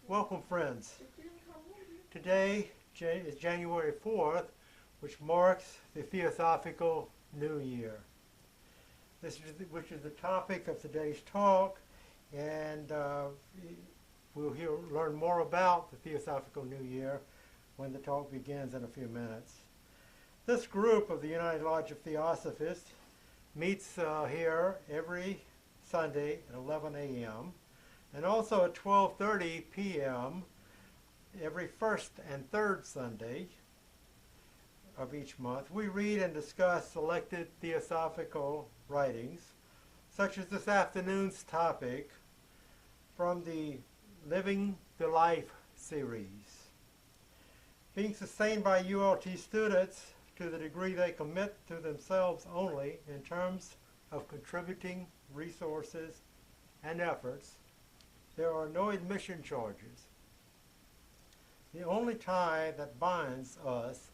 Welcome, friends. Today is January 4th, which marks the Theosophical New Year. Which is the topic of today's talk, and we'll learn more about the Theosophical New Year when the talk begins in a few minutes. This group of the United Lodge of Theosophists meets here every Sunday at 11 a.m. and also at 12:30 p.m. every first and third Sunday of each month. We read and discuss selected theosophical writings, such as this afternoon's topic from the Living the Life series. Being sustained by ULT students to the degree they commit to themselves only in terms of contributing resources and efforts, there are no admission charges. The only tie that binds us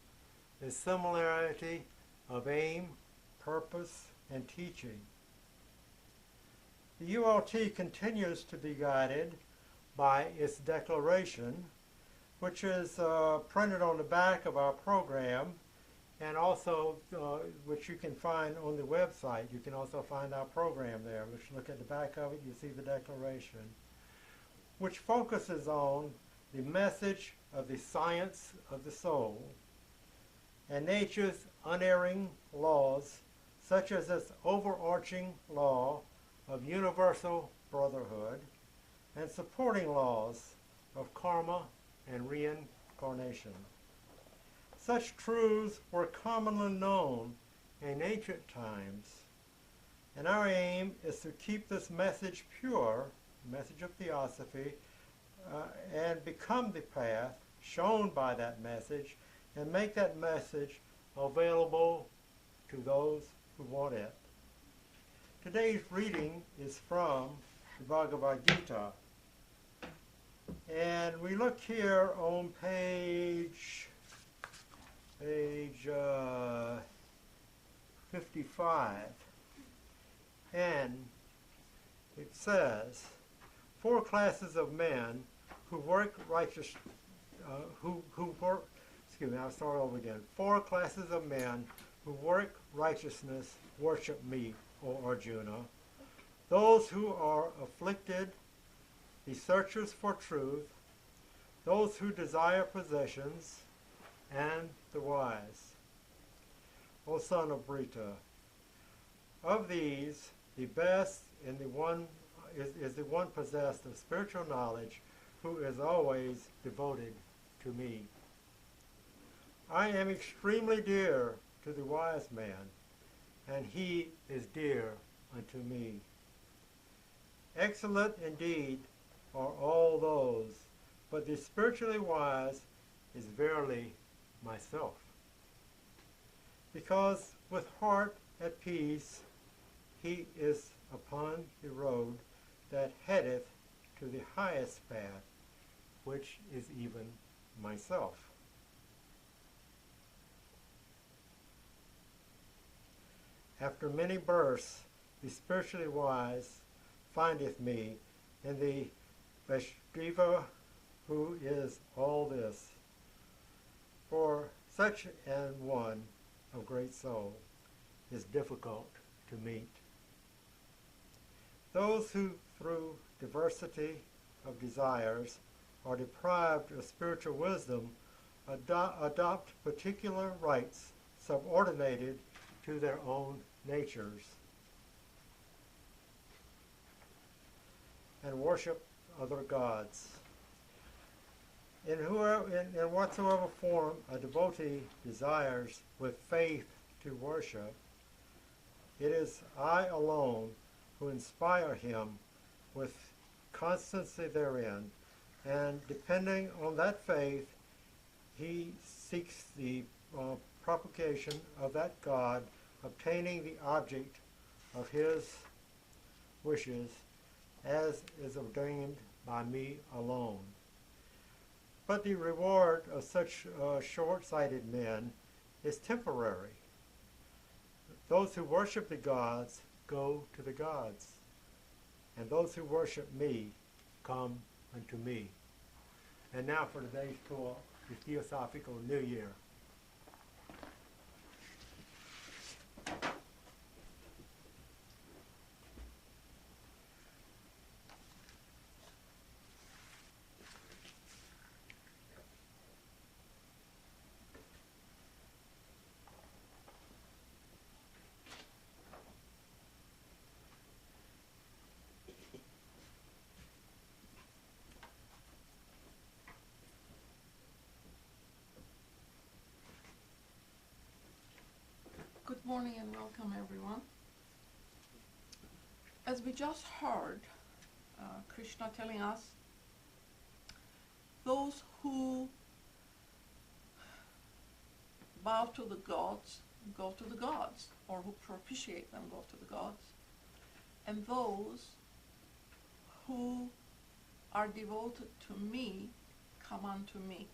is similarity of aim, purpose, and teaching. The ULT continues to be guided by its declaration, which is printed on the back of our program, and also which you can find on the website. You can also find our program there. Which look at the back of it, you see the declaration, which focuses on the message of the science of the soul and nature's unerring laws, such as its overarching law of universal brotherhood and supporting laws of karma and reincarnation. Such truths were commonly known in ancient times, and our aim is to keep this message pure, the message of Theosophy, and become the path shown by that message and make that message available to those who want it. Today's reading is from the Bhagavad Gita, and we look here on page 55, and it says, four classes of men who work righteous, I'll start over again. Four classes of men who work righteousness worship me, O Arjuna. Those who are afflicted, the searchers for truth, those who desire possessions, and the wise. O son of Brita, of these, the best and the one is the one possessed of spiritual knowledge, who is always devoted to me. I am extremely dear to the wise man, and he is dear unto me. Excellent indeed are all those, but the spiritually wise is verily myself. Because with heart at peace, he is upon the road that headeth to the highest path, which is even myself. After many births, the spiritually wise findeth me in the Vasudeva, who is all this. For such an one of great soul is difficult to meet. Those who, through diversity of desires, are deprived of spiritual wisdom, adopt particular rites subordinated to their own natures, and worship other gods. In whatsoever form a devotee desires with faith to worship, it is I alone who inspire him with constancy therein, and depending on that faith, he seeks the propagation of that God, obtaining the object of his wishes, as is ordained by me alone. But the reward of such short-sighted men is temporary. Those who worship the gods go to the gods, and those who worship me come unto me. And now for today's talk, the Theosophical New Year. Good morning and welcome everyone. As we just heard Krishna telling us, those who bow to the gods go to the gods, or who propitiate them go to the gods, and those who are devoted to me come unto me.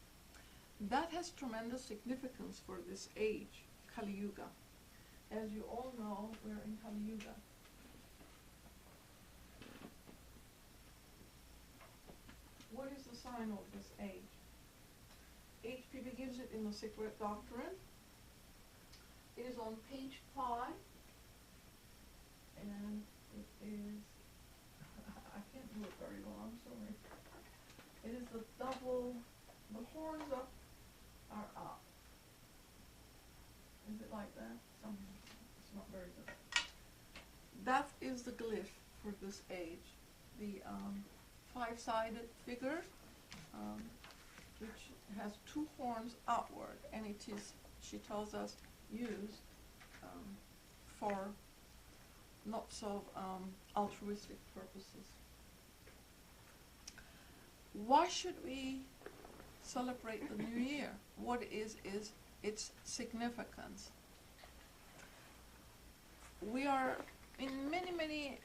That has tremendous significance for this age, Kali Yuga. As you all know, we're in Kali Yuga. What is the sign of this age? HPB gives it in the Secret Doctrine. It is on page 5, and it is, I can't do it very well, I'm sorry. It is the horns up are up. Is it like that? It's not very good. That is the glyph for this age. The five-sided figure, which has two horns outward, and it is, she tells us, used for not so altruistic purposes. Why should we celebrate the New Year? What is its significance? We are, in many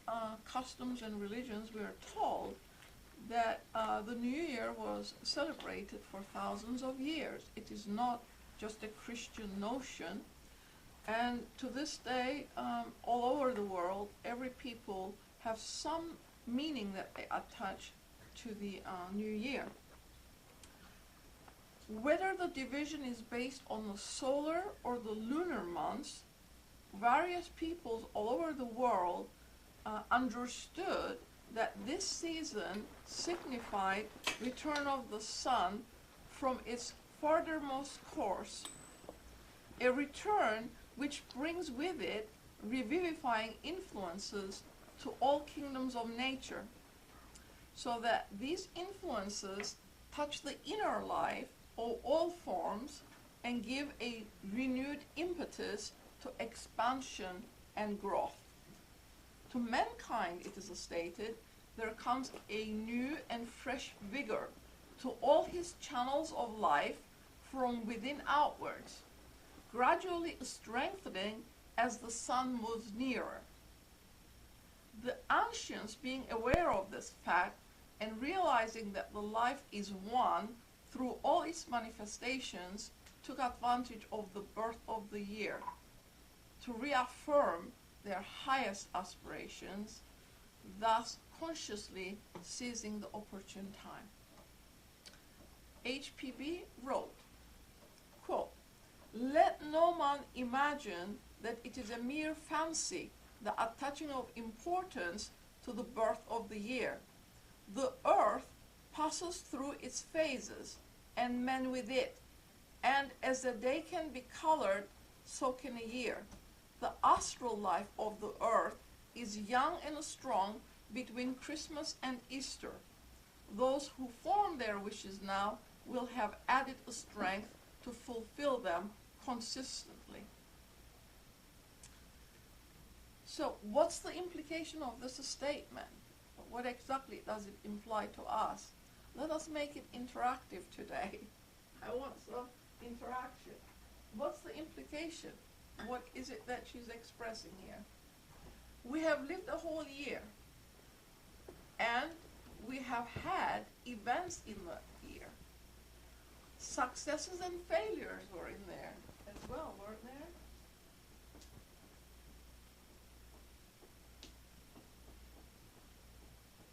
customs and religions, we are told that the New Year was celebrated for thousands of years. It is not just a Christian notion, and to this day, all over the world, every people have some meaning that they attach to the New Year. Whether the division is based on the solar or the lunar months, various peoples all over the world understood that this season signified return of the sun from its farthermost course, a return which brings with it revivifying influences to all kingdoms of nature, so that these influences touch the inner life of all forms and give a renewed impetus to expansion and growth. To mankind, it is stated, there comes a new and fresh vigor to all his channels of life from within outwards, gradually strengthening as the sun moves nearer. The ancients, being aware of this fact and realizing that the life is one through all its manifestations, took advantage of the birth of the year to reaffirm their highest aspirations, thus consciously seizing the opportune time. HPB wrote, quote, "Let no man imagine that it is a mere fancy, the attaching of importance to the birth of the year. The earth passes through its phases, and men with it, and as a day can be colored, so can a year. The astral life of the earth is young and strong between Christmas and Easter. Those who form their wishes now will have added strength to fulfill them consistently." So what's the implication of this statement? What exactly does it imply to us? Let us make it interactive today. I want some interaction. What's the implication? What is it that she's expressing here? We have lived a whole year, and we have had events in the year. Successes and failures were in there as well, weren't there?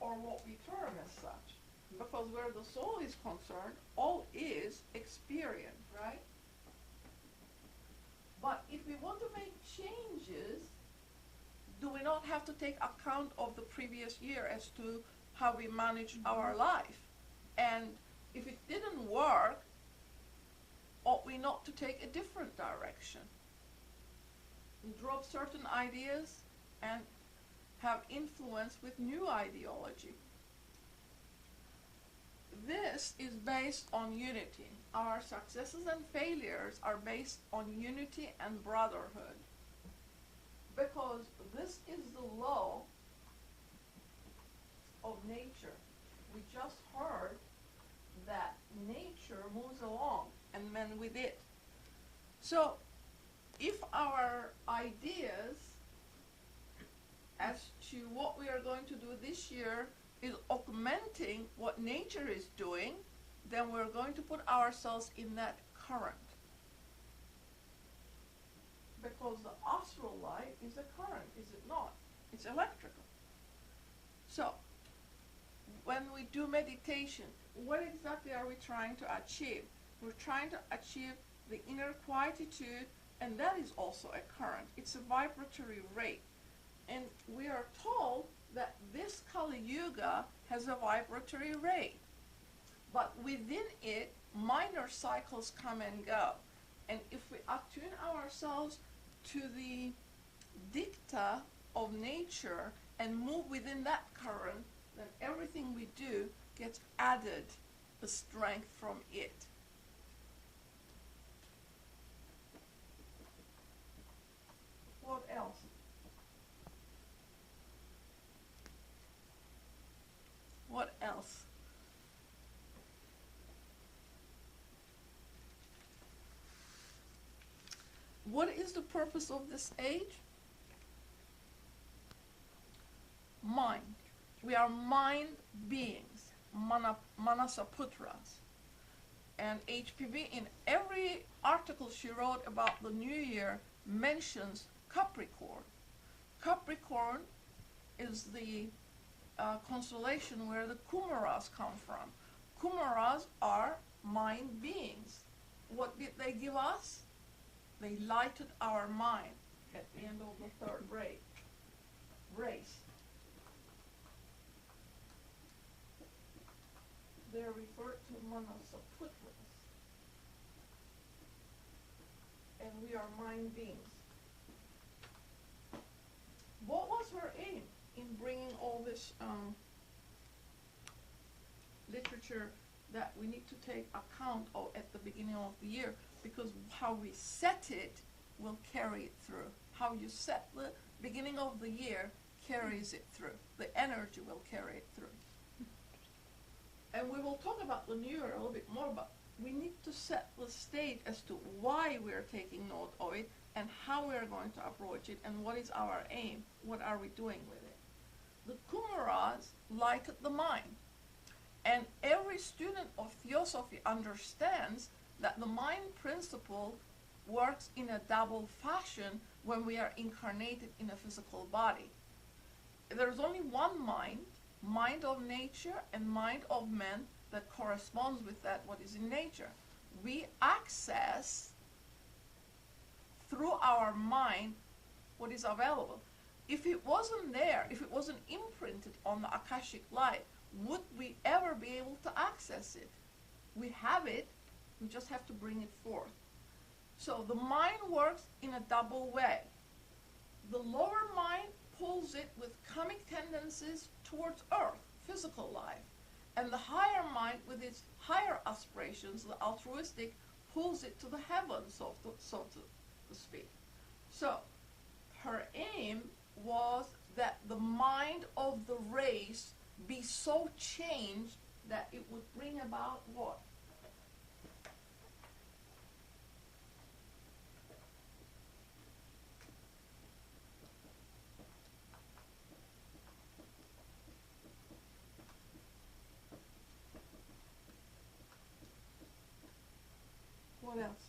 Or what we term as such. because where the soul is concerned, all is experience, right? But if we want to make changes, do we not have to take account of the previous year as to how we managed our life? And if it didn't work, ought we not to take a different direction? Drop certain ideas and have influence with new ideology. This is based on unity. Our successes and failures are based on unity and brotherhood. Because this is the law of nature. We just heard that nature moves along and men with it. So if our ideas as to what we are going to do this year is augmenting what nature is doing, then we're going to put ourselves in that current. Because the astral light is a current, is it not? It's electrical. So, when we do meditation, what exactly are we trying to achieve? We're trying to achieve the inner quietude, and that is also a current. It's a vibratory rate. And we are told that this Kali Yuga has a vibratory rate. But within it, minor cycles come and go. And if we attune ourselves to the dicta of nature and move within that current, then everything we do gets added the strength from it. What else? What else? What is the purpose of this age? Mind. We are mind beings, Manasaputras. And HPV, in every article she wrote about the new year, mentions Capricorn. Capricorn is the constellation where the Kumaras come from. Kumaras are mind beings. What did they give us? They lighted our mind at the end of the third race. They're referred to Manasaputras. And we are mind beings. What was her aim in bringing all this literature that we need to take account of at the beginning of the year? Because how we set it will carry it through. How you set the beginning of the year carries it through. The energy will carry it through. And we will talk about the new year a little bit more, but we need to set the stage as to why we're taking note of it and how we're going to approach it and what is our aim, what are we doing with it. The Kumaras lighted the mind. And every student of Theosophy understands that the mind principle works in a double fashion when we are incarnated in a physical body. There's only one mind, mind of nature and mind of man, that corresponds with that what is in nature. We access through our mind what is available. If it wasn't there, if it wasn't imprinted on the Akashic light, would we ever be able to access it? We have it, we just have to bring it forth. So the mind works in a double way. The lower mind pulls it with karmic tendencies towards earth, physical life. And the higher mind, with its higher aspirations, the altruistic, pulls it to the heavens, so to speak. So her aim was that the mind of the race be so changed that it would bring about what? What else?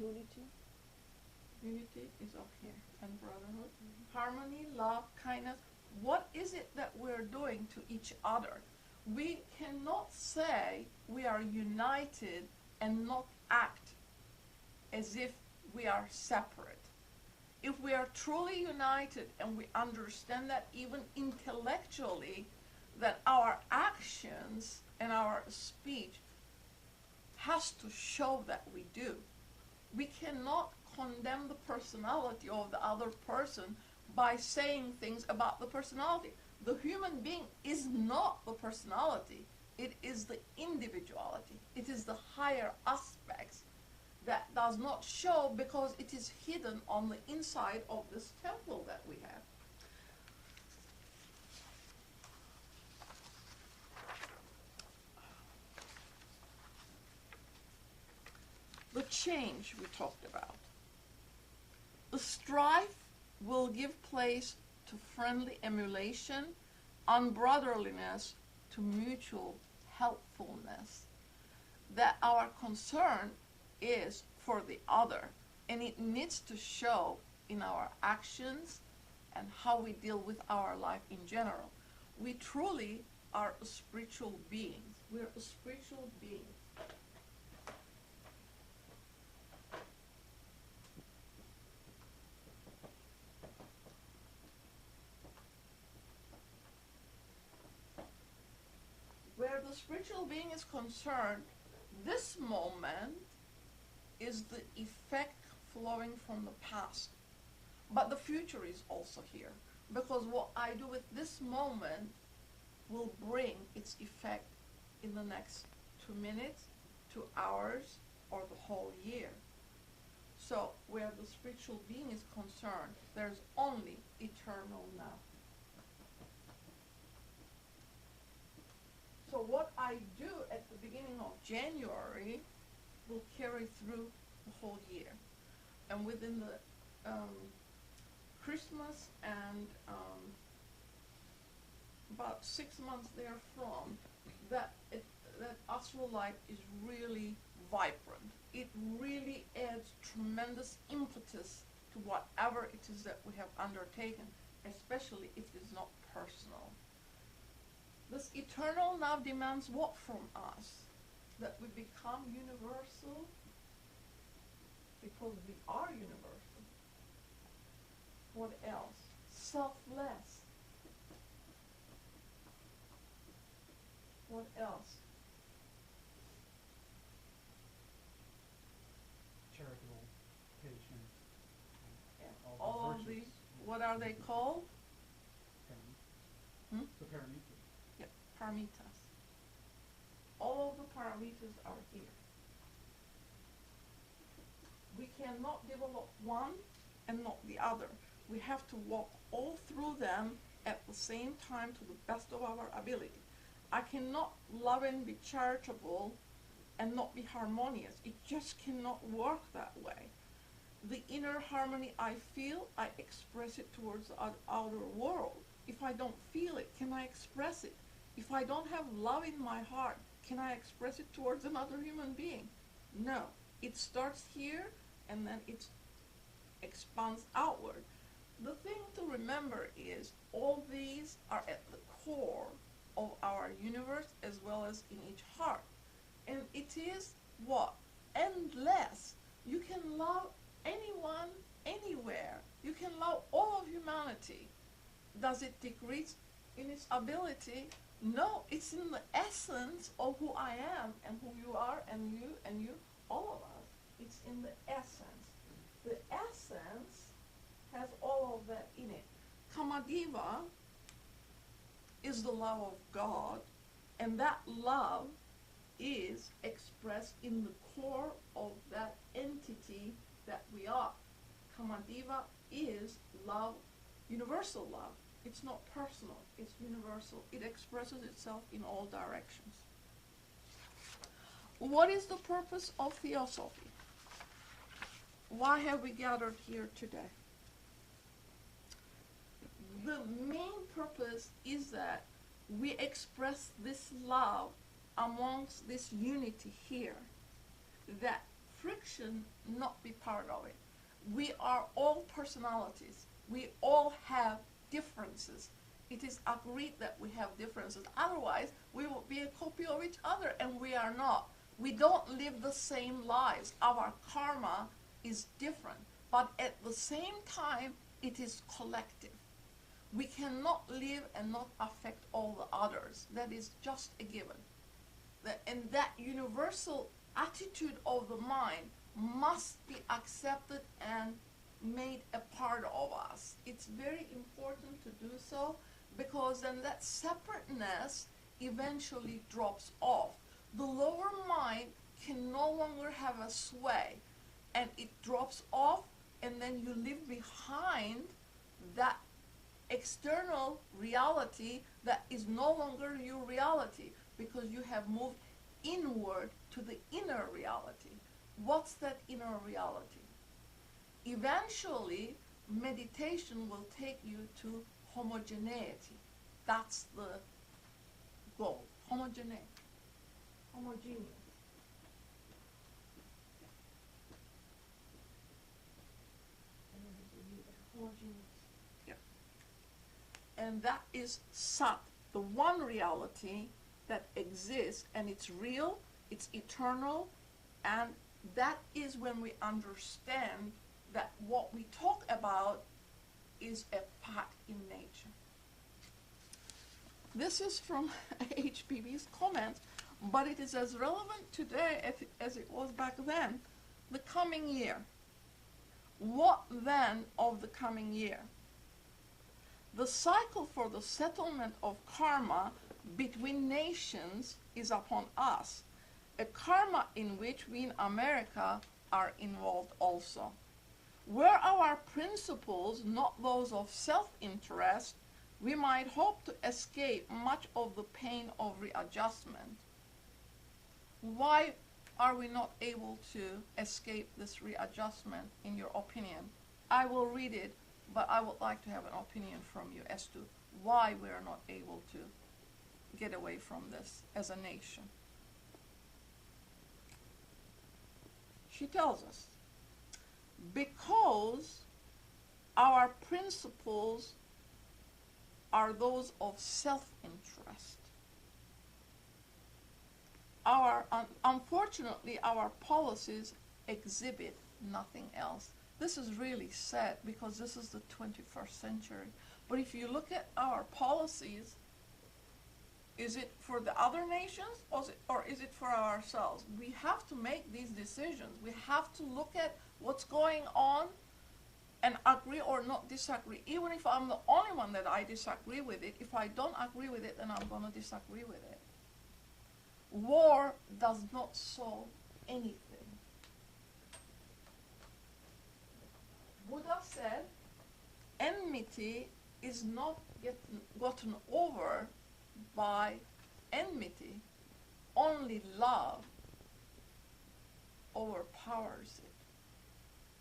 Unity. unity is up here, and brotherhood. Harmony, love, kindness. What is it that we're doing to each other? We cannot say we are united and not act as if we are separate. If we are truly united and we understand that even intellectually, that our actions and our speech has to show that we do. We cannot condemn the personality of the other person by saying things about the personality. The human being is not the personality. It is the individuality. It is the higher aspects that does not show because it is hidden on the inside of this temple that we have. The change we talked about. The strife will give place to friendly emulation, unbrotherliness to mutual helpfulness. That our concern is for the other, and it needs to show in our actions and how we deal with our life in general. We truly are a spiritual beings. We're a spiritual being. Where the spiritual being is concerned, this moment is the effect flowing from the past. But the future is also here, because what I do with this moment will bring its effect in the next 2 minutes, 2 hours, or the whole year. So where the spiritual being is concerned, there's only eternal now. So what I do at the beginning of January will carry through the whole year. And within the Christmas and about 6 months therefrom, that astral light is really vibrant. It really adds tremendous impetus to whatever it is that we have undertaken, especially if it is not personal. This eternal now demands what from us? That we become universal, because we are universal. What else? Selfless. What else? Charitable, patient, Yeah. all All the of virtues. these, what are they called? Parami- The paramitas. Yeah, paramitas. All of the paramitas are here. We cannot develop one and not the other. We have to walk all through them at the same time to the best of our ability. I cannot love and be charitable and not be harmonious. It just cannot work that way. The inner harmony I feel, I express it towards the outer world. If I don't feel it, can I express it? If I don't have love in my heart, can I express it towards another human being? No. It starts here and then it expands outward. The thing to remember is all these are at the core of our universe as well as in each heart. And it is what? Endless. You can love anyone, anywhere. You can love all of humanity. Does it decrease in its ability? No, it's in the essence of who I am and who you are and you, all of us. It's in the essence. The essence has all of that in it. Kamadeva is the love of God, and that love is expressed in the core of that entity that we are. Kamadeva is love, universal love. It's not personal, it's universal. It expresses itself in all directions. What is the purpose of Theosophy? Why have we gathered here today? The main purpose is that we express this love amongst this unity here, that friction not be part of it. We are all personalities. We all have differences. It is agreed that we have differences. Otherwise, we will be a copy of each other, and we are not. We don't live the same lives. Our karma is different, but at the same time, it is collective. We cannot live and not affect all the others. That is just a given. And that universal attitude of the mind must be accepted and made a part of us. It's very important to do so, because then that separateness eventually drops off. The lower mind can no longer have a sway, and it drops off, and then you live behind that external reality that is no longer your reality, because you have moved inward to the inner reality. What's that inner reality? Eventually, meditation will take you to homogeneity. That's the goal. Homogeneous. Yeah. And that is Sat, the one reality that exists, and it's real, it's eternal, and that is when we understand that what we talk about is a fact in nature. This is from HPB's comment, but it is as relevant today as it was back then. The coming year. What then of the coming year? The cycle for the settlement of karma between nations is upon us, a karma in which we in America are involved also. Were our principles not those of self-interest, we might hope to escape much of the pain of readjustment. Why are we not able to escape this readjustment, in your opinion? I will read it, but I would like to have an opinion from you as to why we are not able to get away from this as a nation. She tells us, because our principles are those of self-interest. Unfortunately, our policies exhibit nothing else. This is really sad, because this is the 21st century. But if you look at our policies, is it for the other nations, or is it for ourselves? We have to make these decisions. We have to look at what's going on and agree or not disagree. Even if I'm the only one that I disagree with it, if I don't agree with it, then I'm going to disagree with it. War does not solve anything. Buddha said, enmity is not gotten over by enmity. Only love overpowers it.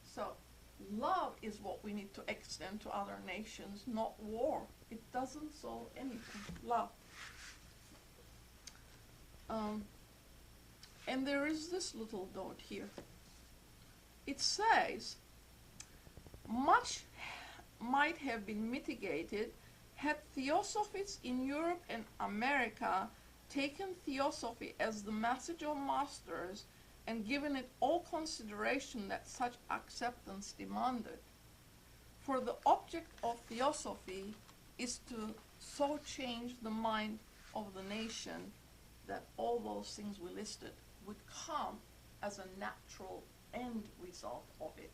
So love is what we need to extend to other nations, not war. It doesn't solve anything. Love. And there is this little note here. It says, much might have been mitigated had Theosophists in Europe and America taken Theosophy as the message of masters and given it all consideration that such acceptance demanded. For the object of Theosophy is to so change the mind of the nation that all those things we listed would come as a natural end result of it.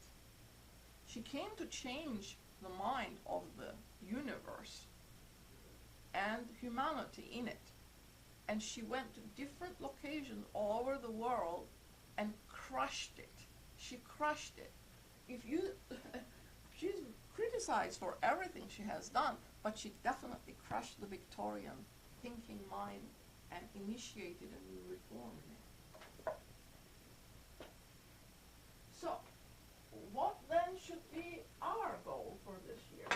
She came to change the mind of the universe and humanity in it. And she went to different locations all over the world and crushed it. She crushed it. She's criticized for everything she has done, but she definitely crushed the Victorian thinking mind and initiated a new reform in it. So, what then should be our goal for this year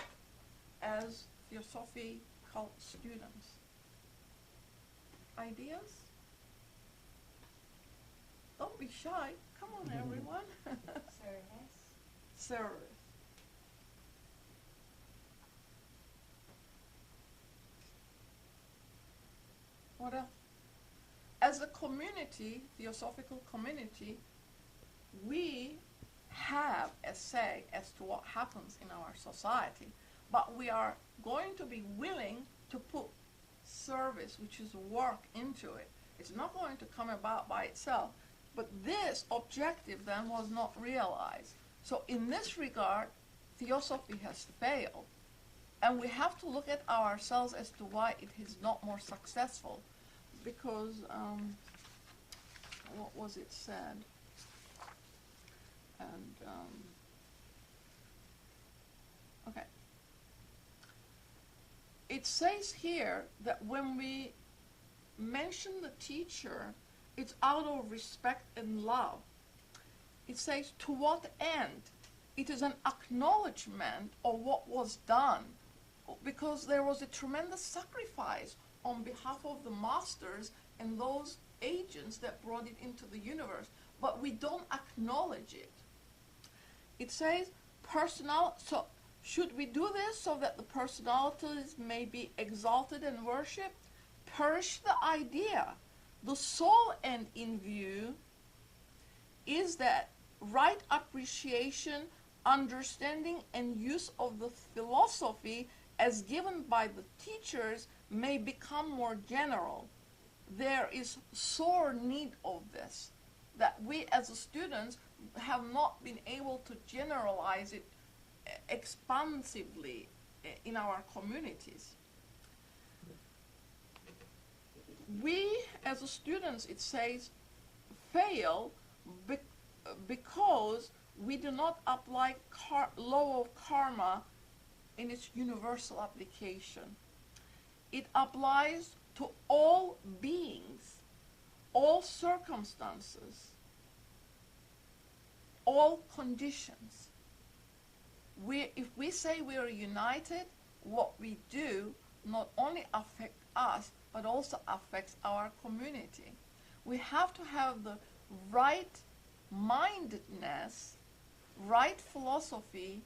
as Theosophy cult students? Ideas? Don't be shy. Come on, everyone. service. What else? As a community, Theosophical community, we have a say as to what happens in our society, but we are going to be willing to put service, which is work, into it. It's not going to come about by itself. But this objective then was not realized. So in this regard, Theosophy has failed. And we have to look at ourselves as to why it is not more successful. Because, what was it said? And, okay. It says here that when we mention the teacher, it's out of respect and love. It says, to what end? It is an acknowledgement of what was done, because there was a tremendous sacrifice on behalf of the masters and those agents that brought it into the universe, but we don't acknowledge it. It says, so should we do this so that the personalities may be exalted and worshipped? Perish the idea. The sole end in view is that right appreciation, understanding, and use of the philosophy as given by the teachers may become more general. There is sore need of this, that we as students have not been able to generalize it expansively in our communities. We as students, it says, fail because we do not apply law of karma in its universal application. It applies to all beings, all circumstances, all conditions. If we say we are united, what we do not only affects us, but also affects our community. We have to have the right mindedness, right philosophy,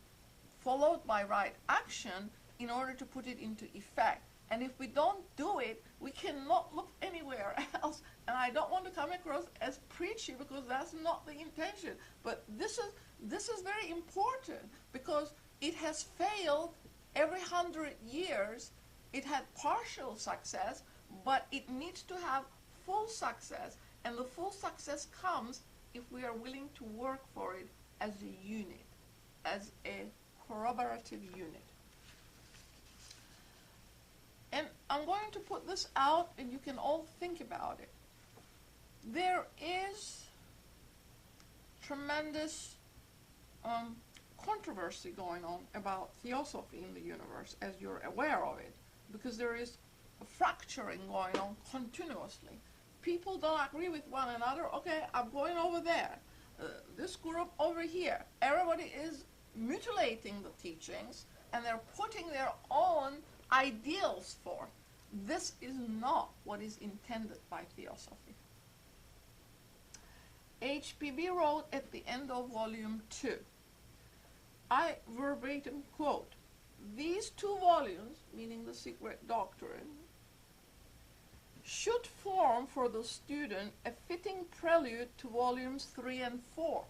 followed by right action in order to put it into effect. And if we don't do it, we cannot look anywhere else. And I don't want to come across as preachy, because that's not the intention. But this is very important, because it has failed every 100 years. It had partial success, but it needs to have full success. And the full success comes if we are willing to work for it as a unit, as a corroborative unit. And I'm going to put this out, and you can all think about it. There is tremendous controversy going on about Theosophy in the universe, as you're aware of it, because there is a fracturing going on continuously. People don't agree with one another. Okay, I'm going over there. This group over here. Everybody is mutilating the teachings, and they're putting their own ideals forth. This is not what is intended by Theosophy. HPB wrote at the end of volume 2, I verbatim quote, "These 2 volumes," meaning the secret doctrine, "should form for the student a fitting prelude to volumes 3 and 4.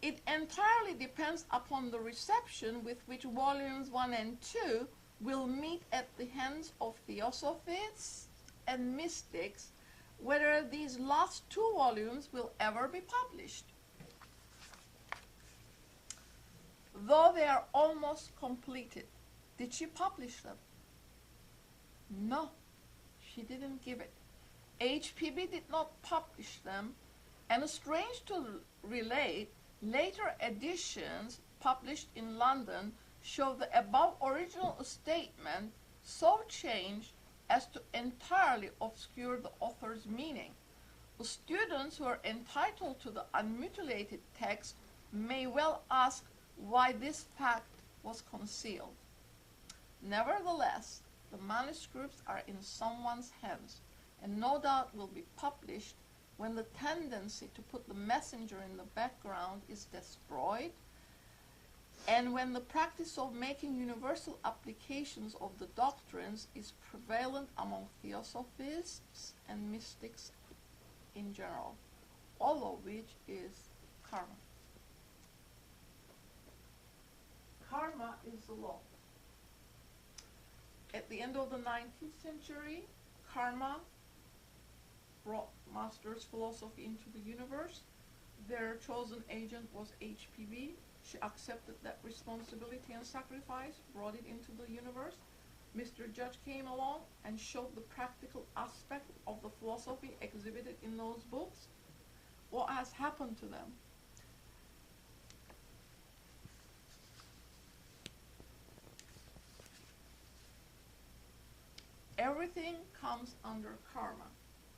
It entirely depends upon the reception with which volumes 1 and 2 will meet at the hands of Theosophists and mystics, whether these last 2 volumes will ever be published. Though they are almost completed." Did she publish them? No, she didn't give it. HPB did not publish them, and strange to relate, later editions published in London show the above original statement so changed as to entirely obscure the author's meaning. The students who are entitled to the unmutilated text may well ask why this fact was concealed. Nevertheless, the manuscripts are in someone's hands, and no doubt will be published when the tendency to put the messenger in the background is destroyed, And when the practice of making universal applications of the doctrines is prevalent among theosophists and mystics in general, all of which is karma. Karma is the law. At the end of the 19th century, karma brought Master's philosophy into the universe. Their chosen agent was HPV. She accepted that responsibility and sacrifice, brought it into the universe. Mr. Judge came along and showed the practical aspect of the philosophy exhibited in those books. What has happened to them? Everything comes under karma.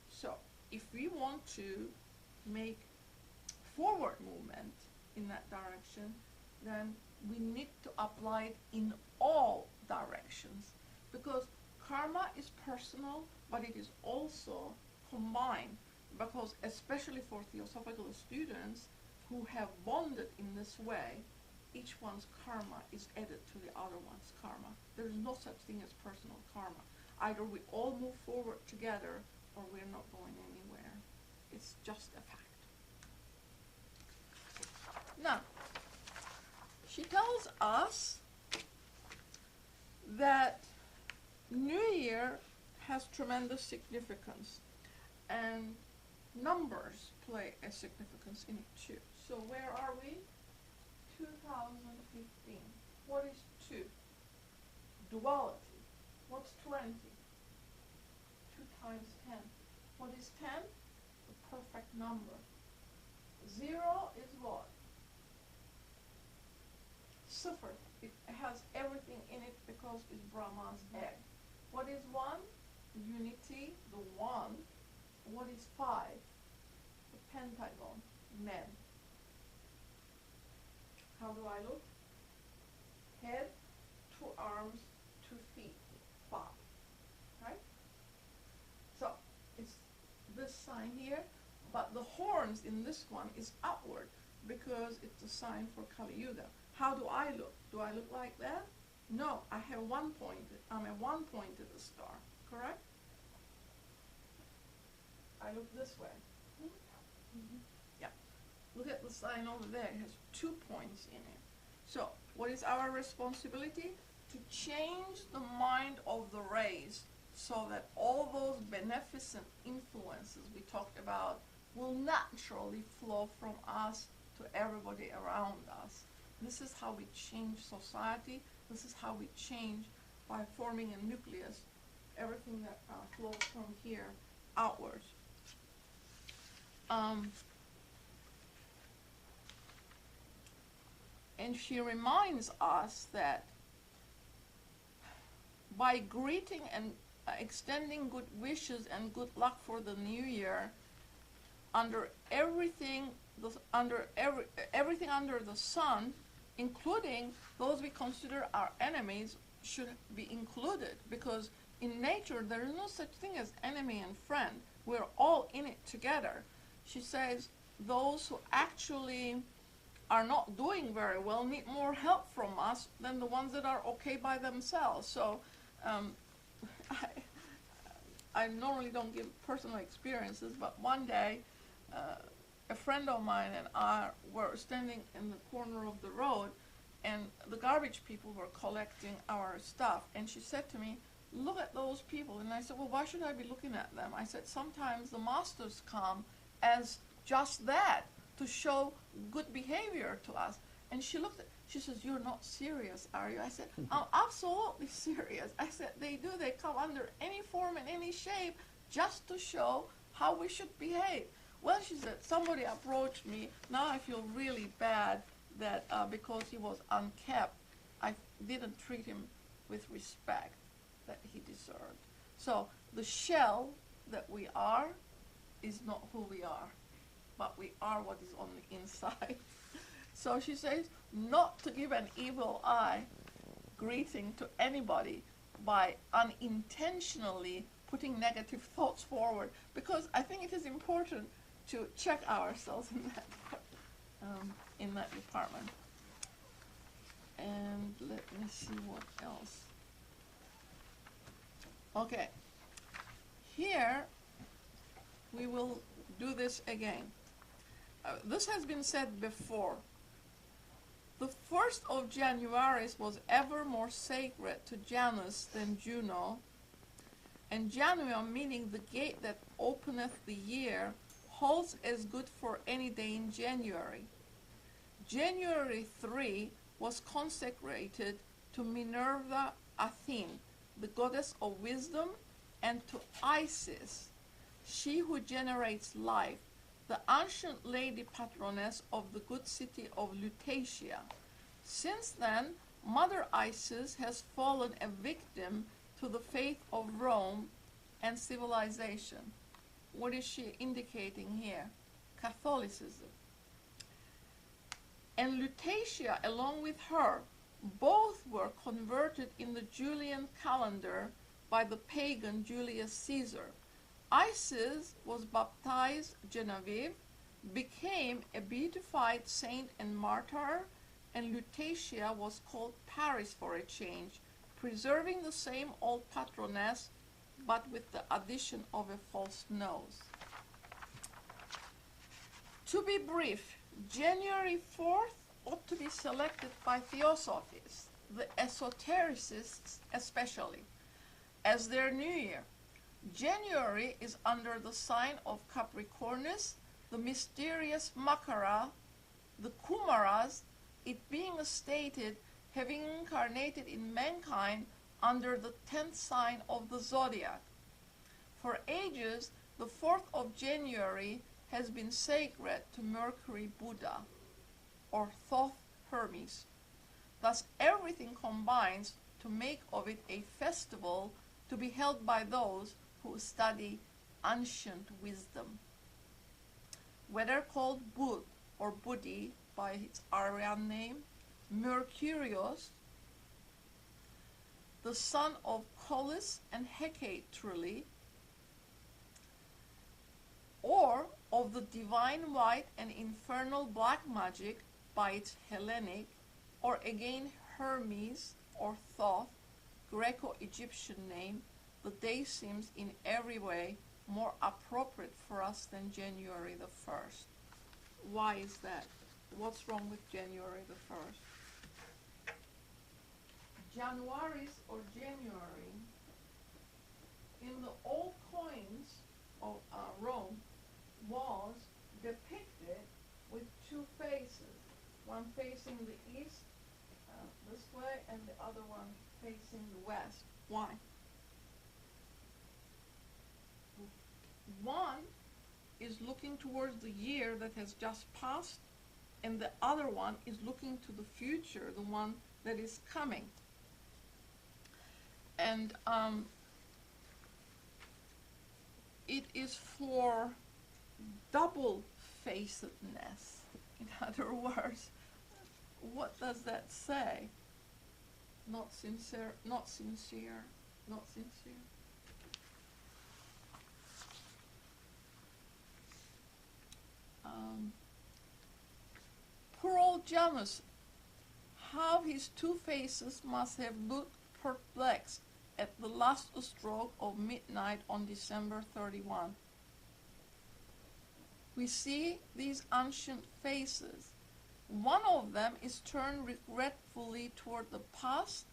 So, if we want to make forward movement in that direction, then we need to apply it in all directions, because karma is personal, but it is also combined, because especially for theosophical students who have bonded in this way, each one's karma is added to the other one's karma. There is no such thing as personal karma. Either we all move forward together or we're not going anywhere. It's just a fact. Now, she tells us that New Year has tremendous significance, and numbers play a significance in it too. So where are we? 2015. What is 2? Duality. What's 20? 2 times 10. What is 10? The perfect number. 0 is what? Sifr. It has everything in it because it's Brahma's egg. What is 1? Unity, the 1. What is 5? The pentagon, men. How do I look? Head, 2 arms, 2 feet, 5. Right? So it's this sign here, but the horns in this one is outward because it's a sign for Kali Yuga. How do I look? Do I look like that? No, I have one pointed. I'm a one-pointed star, correct? I look this way. Yeah. Look at the sign over there. It has 2 points in it. So, what is our responsibility? To change the mind of the race so that all those beneficent influences we talked about will naturally flow from us to everybody around us. This is how we change society. This is how we change by forming a nucleus, everything that flows from here outwards. And she reminds us that by greeting and extending good wishes and good luck for the new year, everything under the sun, including those we consider our enemies, should be included, because in nature there is no such thing as enemy and friend. We're all in it together. She says those who actually are not doing very well need more help from us than the ones that are okay by themselves. So I normally don't give personal experiences, but one day a friend of mine and I were standing in the corner of the road, and the garbage people were collecting our stuff, and she said to me, "Look at those people." And I said, "Well, why should I be looking at them?" I said, "Sometimes the masters come as just that, to show good behavior to us." And she looked at, she says, "You're not serious, are you?" I said, "I'm absolutely serious." I said, they come under any form and any shape just to show how we should behave. Well, she said, somebody approached me. Now I feel really bad that because he was unkept, I didn't treat him with respect that he deserved. So the shell that we are is not who we are, but we are what is on the inside. So she says not to give an evil eye greeting to anybody by unintentionally putting negative thoughts forward, because I think it is important to check ourselves in that department. And let me see what else. Okay. Here, we will do this again. This has been said before. The 1st of January was ever more sacred to Janus than Juno, and January, meaning the gate that openeth the year, holds as good for any day in January. January 3 was consecrated to Minerva Athene, the goddess of wisdom, and to Isis, she who generates life, the ancient lady patroness of the good city of Lutetia. Since then, Mother Isis has fallen a victim to the faith of Rome and civilization. What is she indicating here? Catholicism. And Lutetia, along with her, both were converted in the Julian calendar by the pagan Julius Caesar. Isis was baptized Genevieve, became a beatified saint and martyr, and Lutetia was called Paris for a change, preserving the same old patroness, but with the addition of a false nose. To be brief, January 4th ought to be selected by Theosophists, the esotericists especially, as their new year. January is under the sign of Capricornous, the mysterious Makara, the Kumaras, it being stated having incarnated in mankind under the 10th sign of the zodiac. For ages, the 4th of January has been sacred to Mercury Buddha, or Thoth Hermes. Thus everything combines to make of it a festival to be held by those who study ancient wisdom. Whether called Bud or Buddhi by its Aryan name, Mercurius, the son of Colis and Hecate truly, or of the divine white and infernal black magic by its Hellenic, or again Hermes or Thoth, Greco-Egyptian name, the day seems in every way more appropriate for us than January the 1st. Why is that? What's wrong with January the 1st? Januaris or January, in the old coins of Rome, was depicted with two faces, one facing the east this way and the other one facing the west. Why? One is looking towards the year that has just passed, and the other one is looking to the future, the one that is coming. And it is for double-facedness. In other words, what does that say? Not sincere, not sincere, not sincere. Poor old Janus, how his two faces must have looked perplexed at the last stroke of midnight on December 31. We see these ancient faces. One of them is turned regretfully toward the past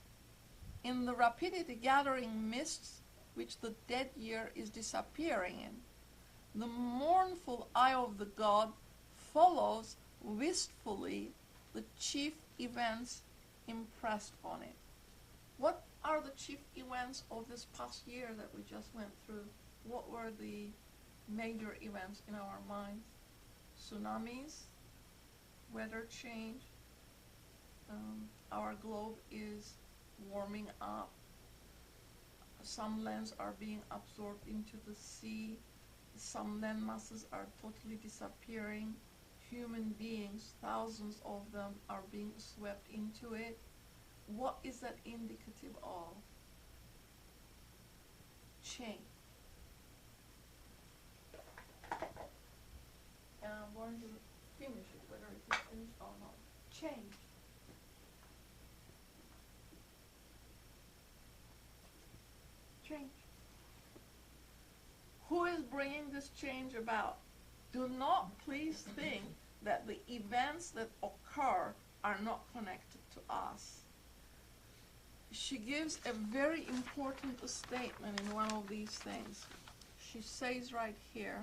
in the rapidity gathering mists which the dead year is disappearing in. The mournful eye of the god follows wistfully the chief events impressed on it. What are the chief events of this past year that we just went through? What were the major events in our minds? Tsunamis, weather change, our globe is warming up, some lands are being absorbed into the sea, some land masses are totally disappearing, human beings, thousands of them, are being swept into it. What is that indicative of? Change. And I'm going to finish it, whether it is finished or not. Change. change. Who is bringing this change about? Do not please think that the events that occur are not connected to us. She gives a very important statement in one of these things. She says right here,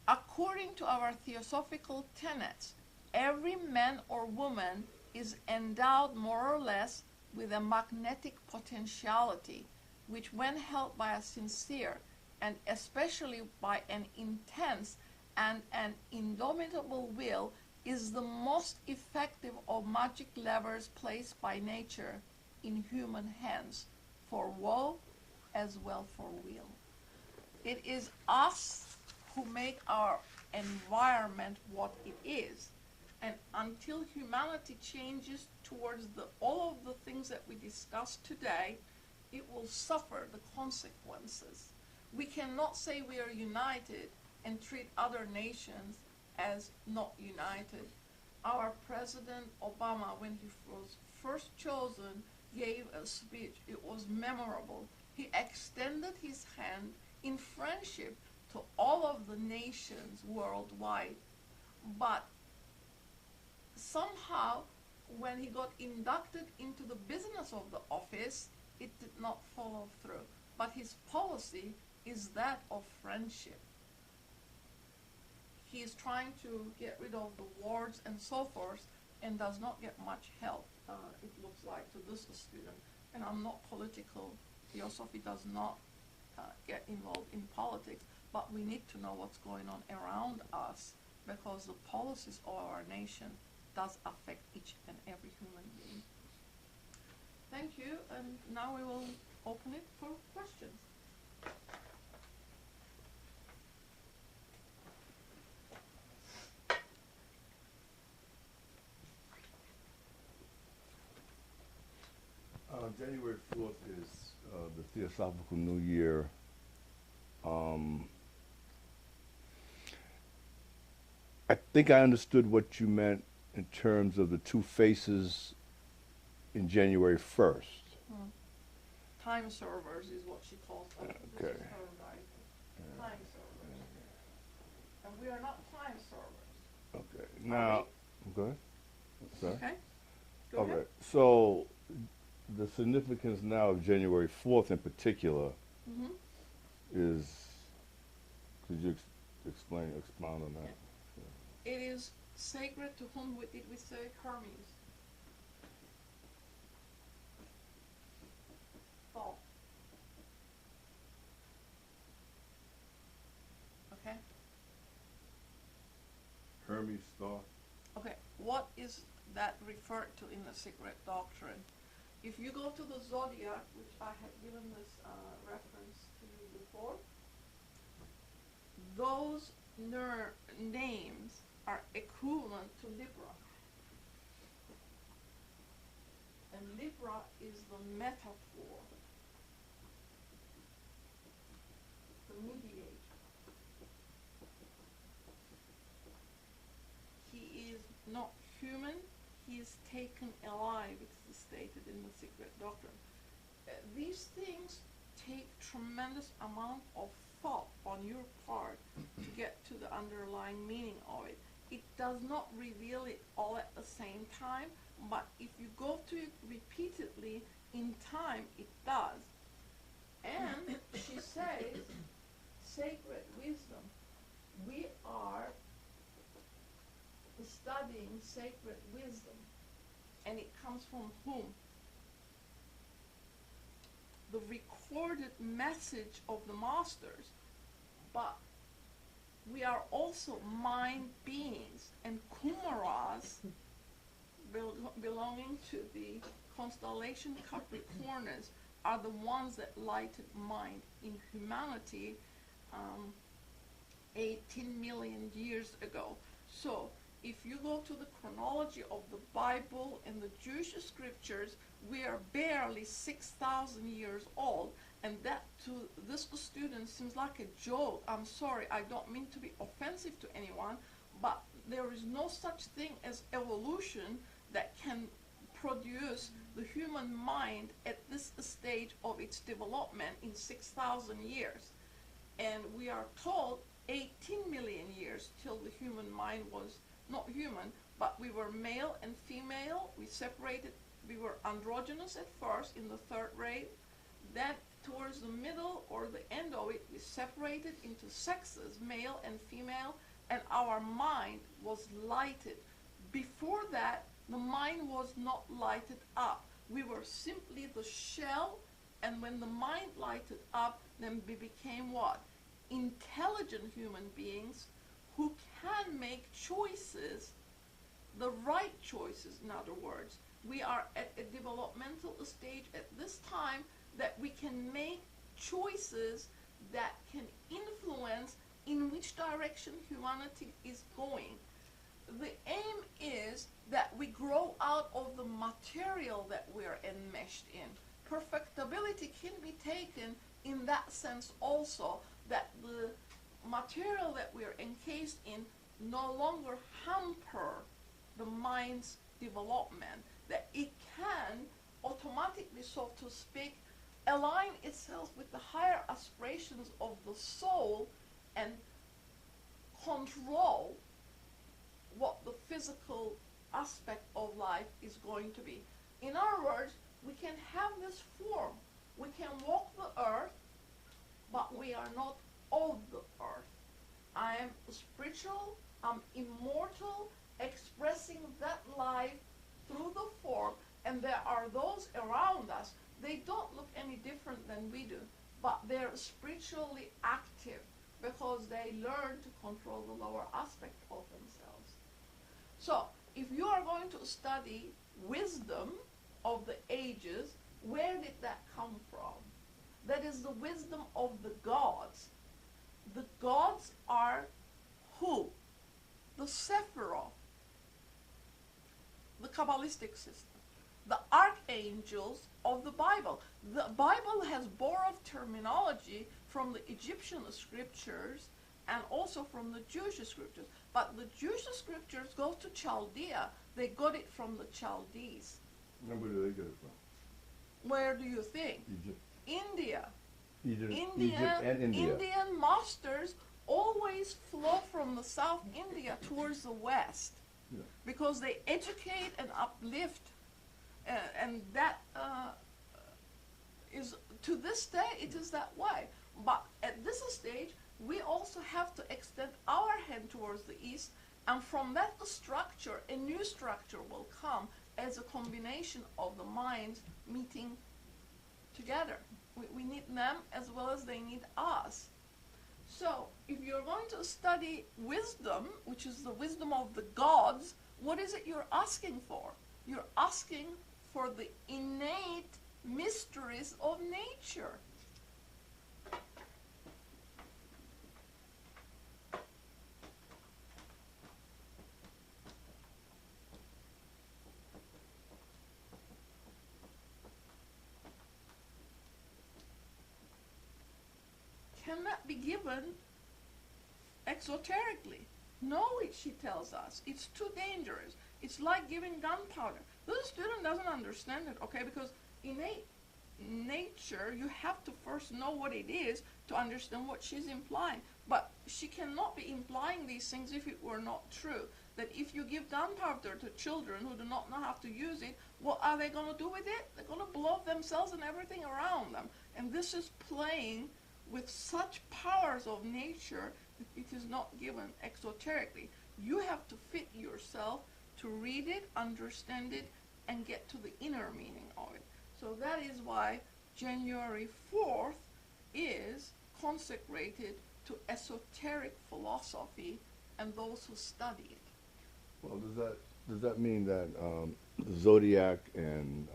according to our theosophical tenets, every man or woman is endowed more or less with a magnetic potentiality, which when held by a sincere and especially by an intense and an indomitable will, is the most effective of magic levers placed by nature in human hands for woe as well for weal. It is us who make our environment what it is, and until humanity changes towards all of the things that we discussed today, it will suffer the consequences. We cannot say we are united and treat other nations as not united. Our President Obama, when he was first chosen, gave a speech. It was memorable. He extended his hand in friendship to all of the nations worldwide. But somehow, when he got inducted into the business of the office, it did not follow through. But his policy is that of friendship. He is trying to get rid of the wars and so forth, and does not get much help, it looks like, to this student. And I'm not political. Theosophy does not get involved in politics, but we need to know what's going on around us, because the policies of our nation does affect each and every human being. Thank you, and now we will open it for questions. January 4th is the Theosophical New Year. I think I understood what you meant in terms of the two faces in January 1st. Time servers is what she calls them. This Okay. is her writing. Time servers. And we are not time servers. Okay. Now, go ahead. Sorry. Okay? Go Okay. ahead. So, the significance now of January 4th in particular is, could you expound on that? It is sacred to whom did we say? Hermes. Thought. Okay? Hermes thought. Okay, what is that referred to in the secret doctrine? If you go to the zodiac, which I had given this reference to you before, those names are equivalent to Libra. And Libra is the metaphor, the mediator. He is not human, he is taken alive, it's stated in the secret doctrine. These things take tremendous amount of thought on your part to get to the underlying meaning of it. It does not reveal it all at the same time, but if you go to it repeatedly in time, it does. And she says, sacred wisdom. We are studying sacred wisdom. And it comes from whom? The recorded message of the masters. But we are also mind beings, and Kumaras, belonging to the constellation Capricornous, are the ones that lighted mind in humanity 18 million years ago. So if you go to the chronology of the Bible and the Jewish scriptures, we are barely 6,000 years old, and that to this student seems like a joke. I'm sorry, I don't mean to be offensive to anyone, but there is no such thing as evolution that can produce the human mind at this stage of its development in 6,000 years. And we are told 18 million years till the human mind was not human, but we were male and female. We separated, we were androgynous at first in the third grade. Then towards the middle or the end of it, we separated into sexes, male and female, and our mind was lighted. Before that, the mind was not lighted up. We were simply the shell, and when the mind lighted up, then we became what? Intelligent human beings who can make choices, the right choices, in other words. We are at a developmental stage at this time that we can make choices that can influence in which direction humanity is going. The aim is that we grow out of the material that we're enmeshed in. Perfectibility can be taken in that sense also, that the material that we're encased in no longer hamper the mind's development, that it can automatically, so to speak, align itself with the higher aspirations of the soul and control what the physical aspect of life is going to be. In other words, we can have this form. We can walk the earth, but we are not of the earth. I am spiritual, I'm immortal, expressing that life through the form, and there are those around us. They don't look any different than we do, but they're spiritually active because they learn to control the lower aspect of themselves. So, if you are going to study wisdom of the ages, where did that come from? That is the wisdom of the gods. The gods are who? The Sephiroth, the Kabbalistic system, the archangels of the Bible. The Bible has borrowed terminology from the Egyptian scriptures and also from the Jewish scriptures. But the Jewish scriptures go to Chaldea. They got it from the Chaldees. Where do they get it from? Where do you think? Egypt. India. Egypt and India. Indian masters always flow from the South India towards the West, Yeah. because they educate and uplift, and that is, to this day, it is that way. But at this stage, we also have to extend our hand towards the East, and from that structure, a new structure will come as a combination of the minds meeting together. We need them as well as they need us. So, if you're going to study wisdom, which is the wisdom of the gods, what is it you're asking for? You're asking for the innate mysteries of nature. Cannot be given exoterically. Know it, she tells us. It's too dangerous. It's like giving gunpowder. The student doesn't understand it, okay? Because innate nature, you have to first know what it is to understand what she's implying. But she cannot be implying these things if it were not true. That if you give gunpowder to children who do not know how to use it, what are they going to do with it? They're going to blow up themselves and everything around them. And this is playing with such powers of nature that it is not given exoterically. You have to fit yourself to read it, understand it, and get to the inner meaning of it. So that is why January 4th is consecrated to esoteric philosophy and those who study it. Well, does that mean that the zodiac and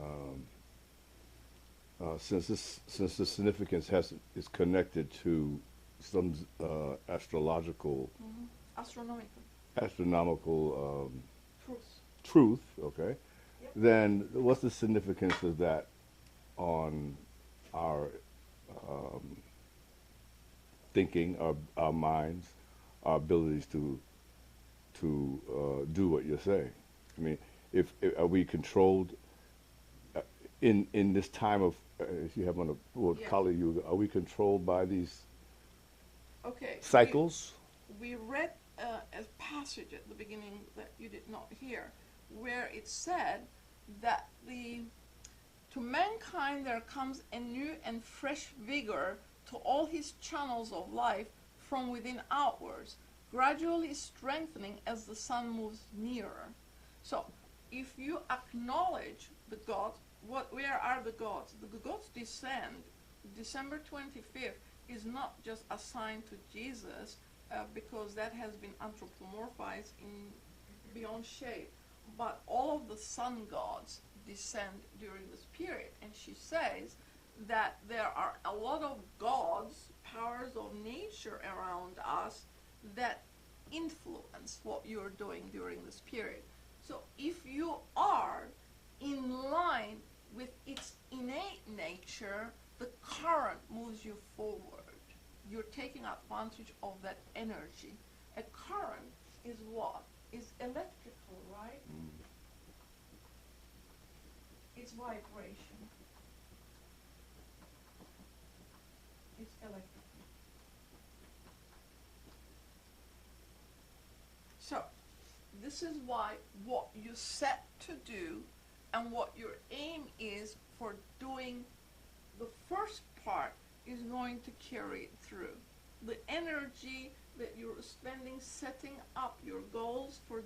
since the significance is connected to some astrological, astronomical truth, okay? Yep. Then what's the significance of that on our thinking, our minds, our abilities to do what you're saying? I mean, are we controlled in this time of, if you have on the board, Yeah. Kali Yuga, are we controlled by these Okay. cycles? We read a passage at the beginning that you did not hear, where it said that to mankind there comes a new and fresh vigor to all his channels of life from within outwards, gradually strengthening as the sun moves nearer. So, if you acknowledge the gods, where are the gods? The gods descend. December 25th is not just assigned to Jesus, because that has been anthropomorphized in beyond shape, but all of the sun gods descend during this period. And she says that there are a lot of gods, powers of nature around us that influence what you're doing during this period. So if you are in line with its innate nature, the current moves you forward. You're taking advantage of that energy. A current is what? Is electrical, right? It's vibration. It's electrical. So, this is why what you set to do and what your aim is for doing the first part is going to carry it through. The energy that you're spending setting up your goals for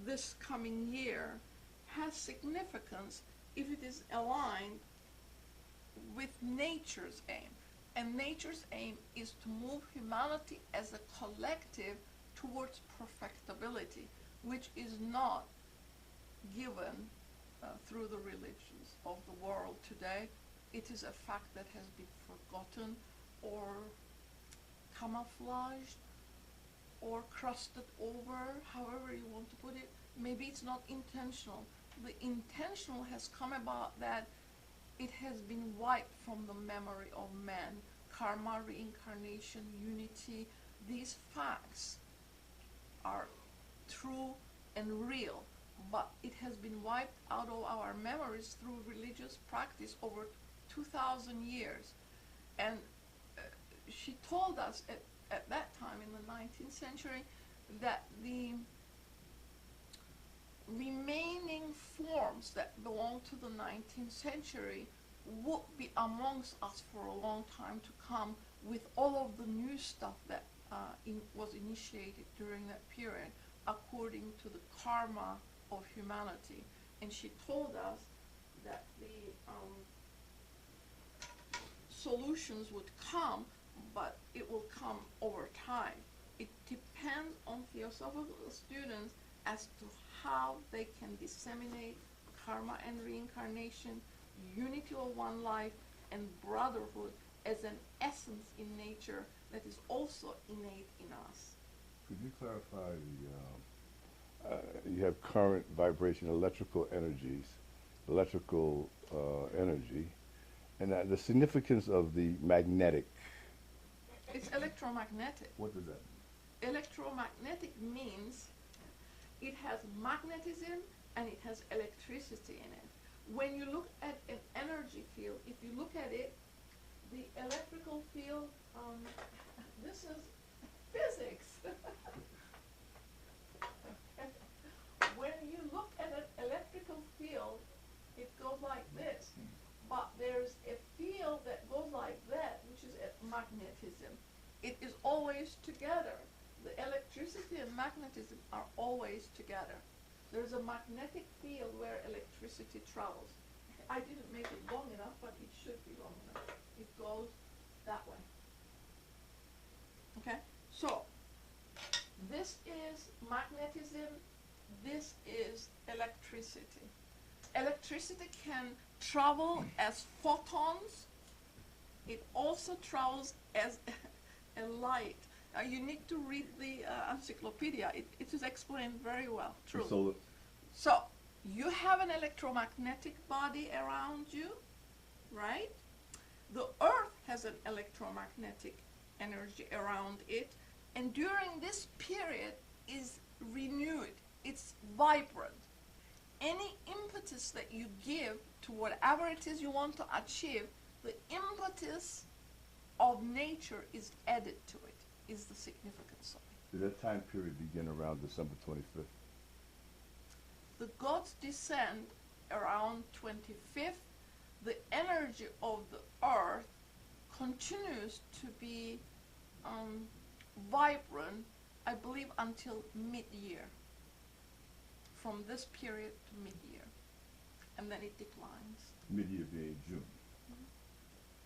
this coming year has significance if it is aligned with nature's aim. And nature's aim is to move humanity as a collective towards perfectibility, which is not given through the religions of the world today. It is a fact that has been forgotten or camouflaged or crusted over, however you want to put it. Maybe it's not intentional. The intentional has come about that it has been wiped from the memory of man. Karma, reincarnation, unity, these facts are true and real, but it has been wiped out of our memories through religious practice over 2,000 years. And she told us at that time in the 19th century that the remaining forms that belong to the 19th century would be amongst us for a long time to come, with all of the new stuff that was initiated during that period according to the karma of humanity. And she told us that the solutions would come, but it will come over time. It depends on Theosophical students as to how they can disseminate karma and reincarnation, unity of one life, and brotherhood as an essence in nature that is also innate in us. Could you clarify you have current, vibration, electrical energies, electrical energy, and the significance of the magnetic. It's electromagnetic. What does that mean? Electromagnetic means it has magnetism and it has electricity in it. When you look at an energy field, if you look at it, the electrical field, this is physics. When you look at an electrical field, it goes like this. But there's a field that goes like that, which is magnetism. It is always together. The electricity and magnetism are always together. There's a magnetic field where electricity travels. I didn't make it long enough, but it should be long enough. It goes that way. Okay? So, this is magnetism. This is electricity. Electricity can travel as photons. It also travels as a light. You need to read the encyclopedia. It is explained very well, truly. So, you have an electromagnetic body around you, right? The Earth has an electromagnetic energy around it, and during this period is renewed. It's vibrant. any impetus that you give to whatever it is you want to achieve, the impetus of nature is added to it, is the significance of it. Did that time period begin around December 25th? The gods descend around 25th. The energy of the earth continues to be vibrant, I believe, until mid-year. From this period to mid-year. And then it declines. Mid-year being June.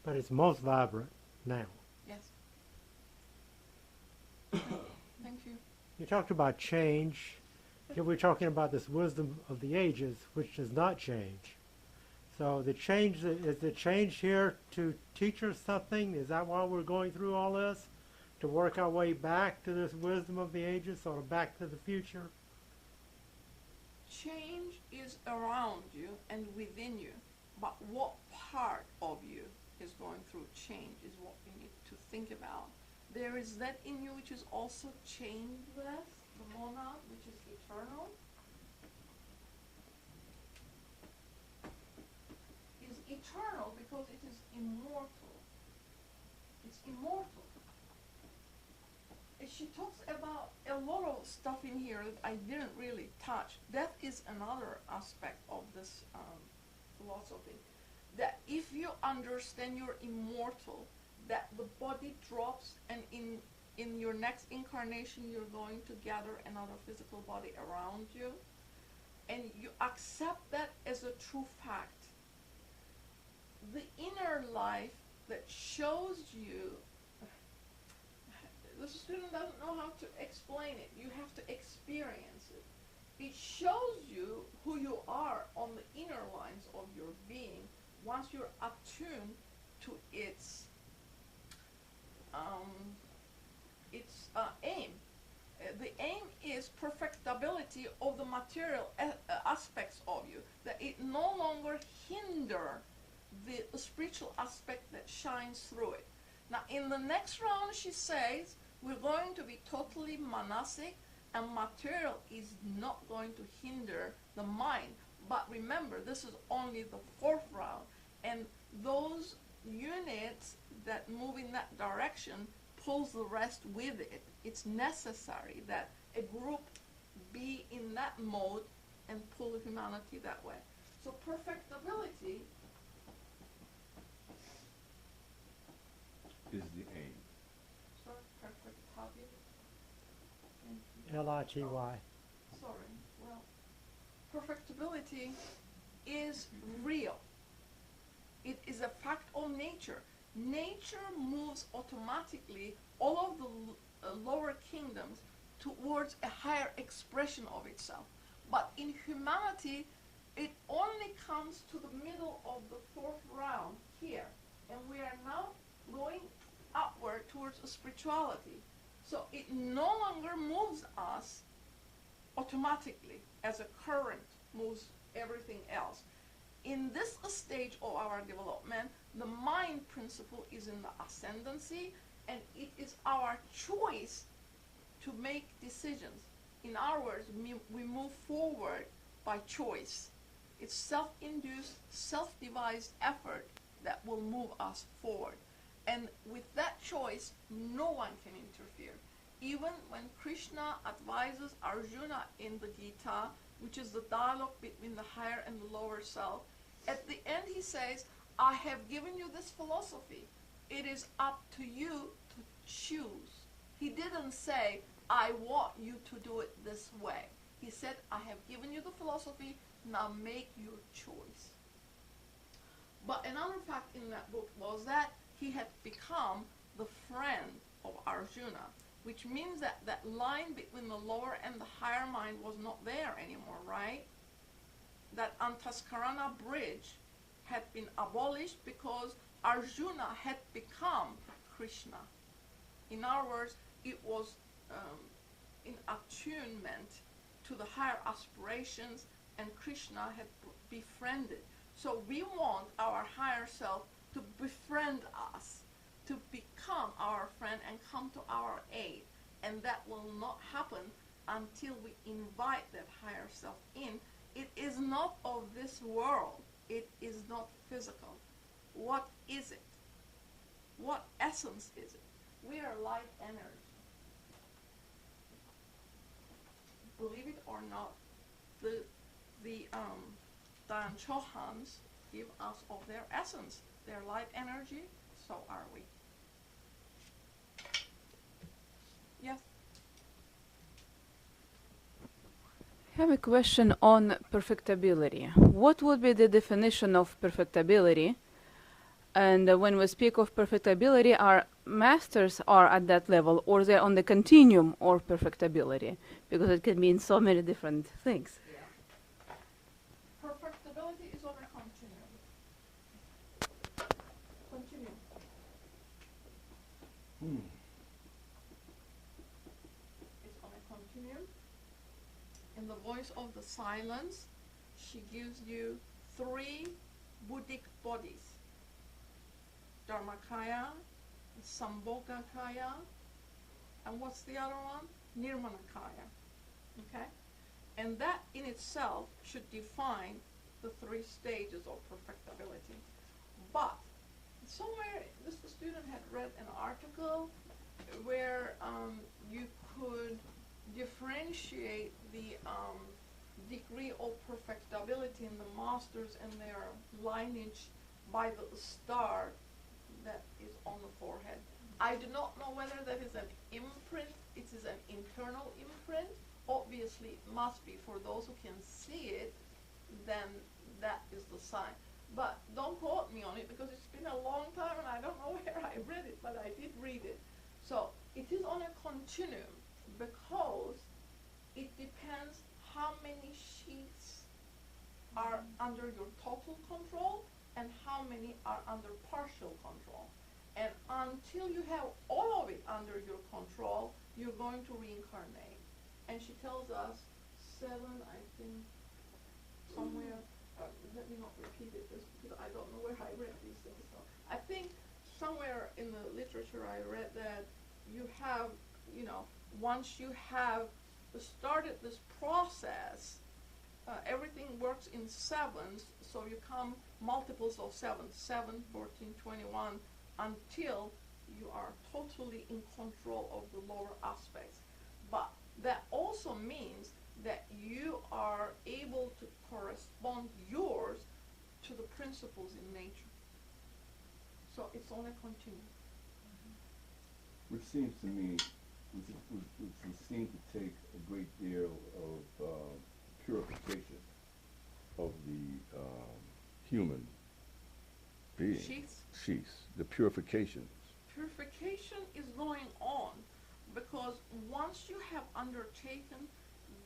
But it's most vibrant now. Yes. Thank you. You talked about change. Here we're talking about this wisdom of the ages, which does not change. So the change, is the change here to teach us something? Is that why we're going through all this? To work our way back to this wisdom of the ages, or back to the future? Change is around you and within you, but what part of you is going through change is what we need to think about. There is that in you which is also changeless, the monad, which is eternal. Is eternal because it is immortal. It's immortal. She talks about a lot of stuff in here that I didn't really touch. That is another aspect of this philosophy. That if you understand you're immortal, that the body drops, and in your next incarnation you're going to gather another physical body around you, and you accept that as a true fact. The inner life that shows you, the student doesn't know how to explain it. You have to experience it. It shows you who you are on the inner lines of your being once you're attuned to its aim. The aim is perfectibility of the material aspects of you, that it no longer hinder the spiritual aspect that shines through it. Now, in the next round, she says, we're going to be totally monastic, and material is not going to hinder the mind. But remember, this is only the fourth round, and those units that move in that direction pulls the rest with it. It's necessary that a group be in that mode and pull humanity that way. So perfectibility Is the aim. L-I-T-Y. Sorry, well, perfectibility is real. It is a fact of nature. Nature moves automatically all of the lower kingdoms towards a higher expression of itself. But in humanity, it only comes to the middle of the fourth round here. And we are now going upward towards spirituality. So it no longer moves us automatically as a current moves everything else. In this stage of our development, the mind principle is in the ascendancy, and it is our choice to make decisions. In other words, we move forward by choice. It's self-induced, self-devised effort that will move us forward. And with that choice, no one can interfere. Even when Krishna advises Arjuna in the Gita, which is the dialogue between the higher and the lower self, at the end he says, I have given you this philosophy. It is up to you to choose. He didn't say, I want you to do it this way. He said, I have given you the philosophy, now make your choice. But another fact in that book was that he had become the friend of Arjuna, which means that that line between the lower and the higher mind was not there anymore, right? That Antaskarana bridge had been abolished because Arjuna had become Krishna. In other words, it was in attunement to the higher aspirations, and Krishna had befriended. So we want our higher self to befriend us, to become our friend and come to our aid. And that will not happen until we invite that higher self in It is not of this world. It is not physical. What is it? What essence is it? We are light energy. Believe it or not, the Dan Chohans give us of their essence. Their light energy, so are we. Yes? I have a question on perfectibility. What would be the definition of perfectibility? And when we speak of perfectibility, our masters are at that level, or they're on the continuum of perfectibility, because it can mean so many different things. Yeah. Perfectibility is on a continuum. Continuum. It's on a continuum. In the voice of the silence, she gives you 3 Buddhic bodies. Dharmakaya, Sambhogakaya, and what's the other one? Nirmanakaya. Okay? And that in itself should define the 3 stages of perfectibility. But somewhere, this student had read an article where you could differentiate the degree of perfectibility in the masters and their lineage by the star that is on the forehead. I do not know whether that is an imprint, it is an internal imprint. Obviously it must be. For those who can see it, then that is the sign. But don't quote me on it, because it's been a long time and I don't know where I read it, but I did read it. So it is on a continuum, because it depends how many sheets are under your total control and how many are under partial control. And until you have all of it under your control, you're going to reincarnate. And she tells us 7, I think, somewhere, let me not repeat it just because I don't know where I read these things. So I think somewhere in the literature I read that you have, once you have started this process, everything works in 7s, so you come multiples of 7, 7, 14, 21, until you are totally in control of the lower aspects. But that also means that you are able to correspond yours to the principles in nature. So it's on a continuum. Which seems to me, which would seem to take a great deal of purification of the human being. Sheaths. The purification. Purification is going on, because once you have undertaken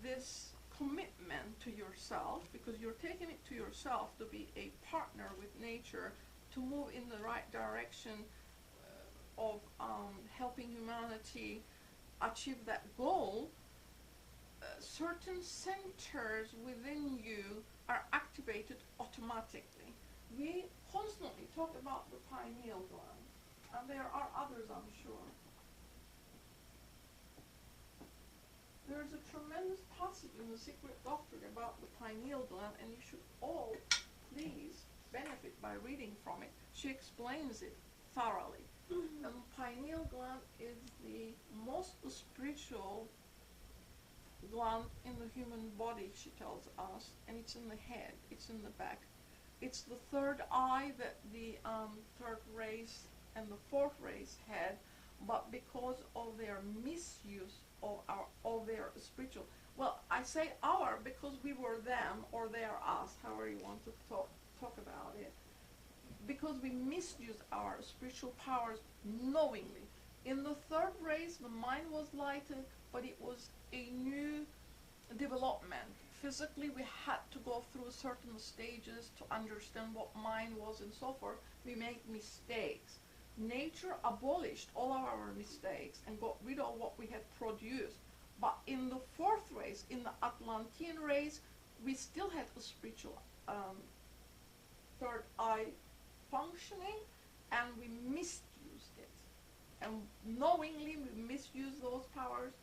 this commitment to yourself, because you're taking it to yourself to be a partner with nature, to move in the right direction of helping humanity achieve that goal, certain centers within you are activated automatically. We constantly talk about the pineal gland, and there are others, I'm sure. There's a tremendous passage in the Secret Doctrine about the pineal gland, and you should all please benefit by reading from it. She explains it thoroughly. And the pineal gland is the most spiritual gland in the human body, she tells us, and it's in the head, it's in the back. It's the 3rd eye that the 3rd race and the 4th race had, but because of their misuse of their spiritual, well, I say our because we were them or they are us, however you want to talk about it, because we misuse our spiritual powers knowingly. In the 3rd race, the mind was lighted, but it was a new development. Physically, we had to go through certain stages to understand what mind was and so forth. We made mistakes. Nature abolished all of our mistakes and got rid of what we had produced. But in the 4th race, in the Atlantean race, we still had a spiritual 3rd eye functioning, and we misused it. And knowingly, we misused those powers,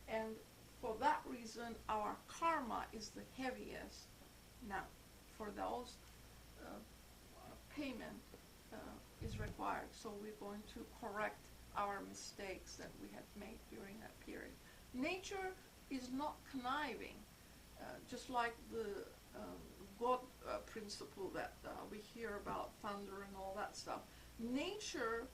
and for that reason, our karma is the heaviest Now, for those, payment is required, so we're going to correct our mistakes that we had made during that period. Nature is not conniving, just like the God principle that we hear about, thunder and all that stuff. Nature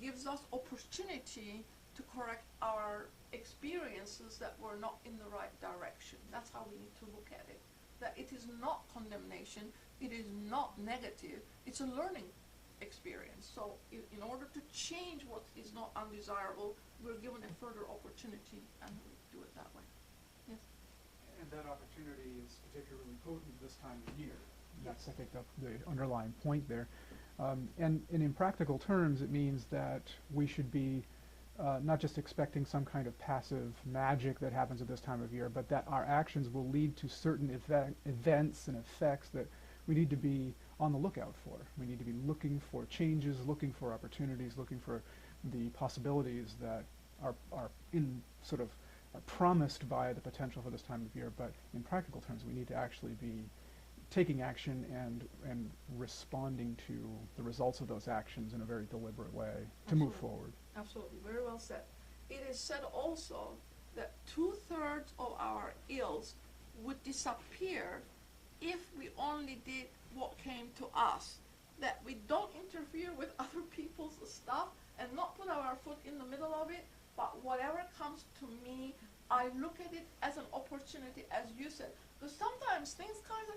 gives us opportunity to correct our experiences that were not in the right direction. That's how we need to look at it. That it is not condemnation, it is not negative, it's a learning experience. So in order to change what is not undesirable, we're given a further opportunity, and we do it that way. Yes? And that opportunity is particularly potent this time of year. That's, I think, the underlying point there. And in practical terms, it means that we should be not just expecting some kind of passive magic that happens at this time of year, but that our actions will lead to certain events and effects that we need to be on the lookout for. We need to be looking for changes, looking for opportunities, looking for the possibilities that are in sort of are promised by the potential for this time of year. But in practical terms, we need to actually be taking action and responding to the results of those actions in a very deliberate way to move forward. Absolutely, very well said. It is said also that 2/3 of our ills would disappear if we only did what came to us, that we don't interfere with other people's stuff and not put our foot in the middle of it, but whatever comes to me, I look at it as an opportunity, as you said. Because sometimes things kind of,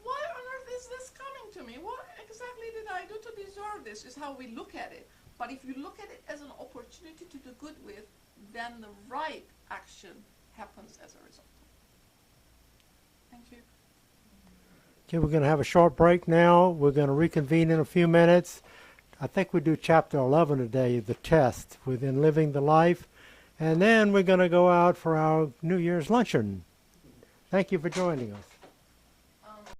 why on earth is this coming to me? What exactly did I do to deserve this? Is how we look at it. But if you look at it as an opportunity to do good with, then the right action happens as a result. Thank you. Okay, we're going to have a short break now. We're going to reconvene in a few minutes. I think we do chapter 11 today, the test within living the life. And then we're going to go out for our New Year's luncheon. Thank you for joining us.